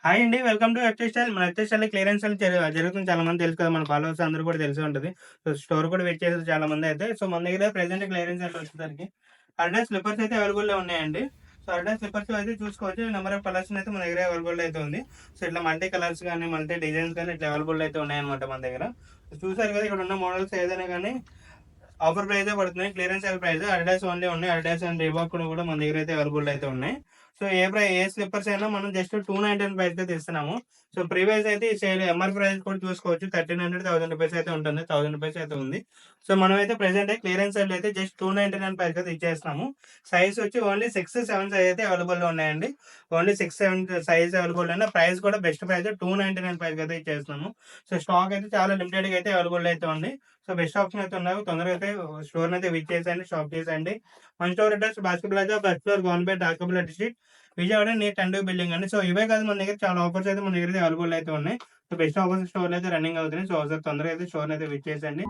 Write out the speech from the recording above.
Hi అండి. Welcome to HT style. మన HT స్టైల్‌లో క్లియరెన్స్ సేల్ జరుగుతుంది. చాలా మంది తెలుసు కదా! మన ఫాలోవర్స్ అందరూ కూడా తెలిసే ఉంటది. సో, స్టోర్ కూడా విజిట్ చేసారు చాలా మందయితే. సో, మన దగ్గర ప్రెజెంట్ క్లియరెన్స్ సేల్ వచ్చేసరికి అడిడాస్ స్లిప్పర్స్ అయితే అవైలబుల్‌లో ఉన్నాయండి. సో, అడిడాస్ స్లిప్పర్స్ అయితే చూసుకోవచ్చు. నెంబర్ ఆఫ్ కలర్స్ అయితే మన దగ్గర అవైలబుల్ అయితే ఉంది. సో, ఇట్లా మల్టీ కలర్స్ గాని, మల్టీ డిజైన్స్ గాని ఇట్లా అవైలబుల్ అయితే ఉన్నాయన్నమాట మన దగ్గర. చూసారు కదా! ఇక్కడ ఉన్న మోడల్స్ ఏదైనా గాని ఆఫర్ ప్రైజే పడుతున్నాయి. Clearance sale price Adidas only ఉన్నాయి. అడిడాస్ అండ్ రీబాక్ కూడా మన దగ్గర అయితే అవైలబుల్ అయితే ఉన్నాయి. సో, ఏ స్లిప్పర్స్ అయినా మనం జస్ట్ 299 ప్రైస్‌కైతే ఇస్తున్నాము. సో, ప్రీవియస్ అయితే ఈ సేల్ ఎంఆర్ ప్రైస్ కూడా చూసుకోవచ్చు. 1300, 1000 రూపీస్ అయితే ఉంటుంది. 1000 రూపీస్ అయితే ఉంది. సో, మనమైతే ప్రెజెంట్ క్లియరెన్స్ సేల్ అయితే జస్ట్ 299 ప్రైస్‌కైతే ఇచ్చేస్తున్నాము. సైజ్ వచ్చి ఓన్లీ 6, 7 సైజ్ అయితే అవైలబుల్‌లో ఉన్నాయండి. ఓన్లీ 6, 7 సైజ్ అవైలబుల్ ఉన్న ప్రైస్ కూడా బెస్ట్ ప్రైస్ 299 ప్రైస్‌కైతే ఇచ్చేస్తున్నాము. సో, స్టాక్ అయితే చాలా లిమిటెడ్‌గా అయితే అవైలబుల్ అయితే ఉంది. సో, బెస్ట్ ఆప్షన్ అయితే ఉన్నాయి. తొందరగా అయితే స్టోర్‌ని అయితే విజిట్ చేసేయండి. షాప్ చేసేయండి. మన store address basket plaza first floor government డాకబుల్ డిస్ట్రిక్ట్ విజయవాడ నియర్ టెండూ బిల్డింగ్ అండి. సో, ఇవే కాదు మన దగ్గర చాలా ఆఫర్స్ అయితే మన దగ్గర అవైలబుల్ అయితే ఉన్నాయి. సో, బెస్ట్ ఆఫర్స్ స్టోర్‌లో అయితే రన్నింగ్ అవుతున్నాయి. సో, ఒకసారి తొందరగా అయితే స్టోర్‌ని అయితే విజిట్ చేసేయండి.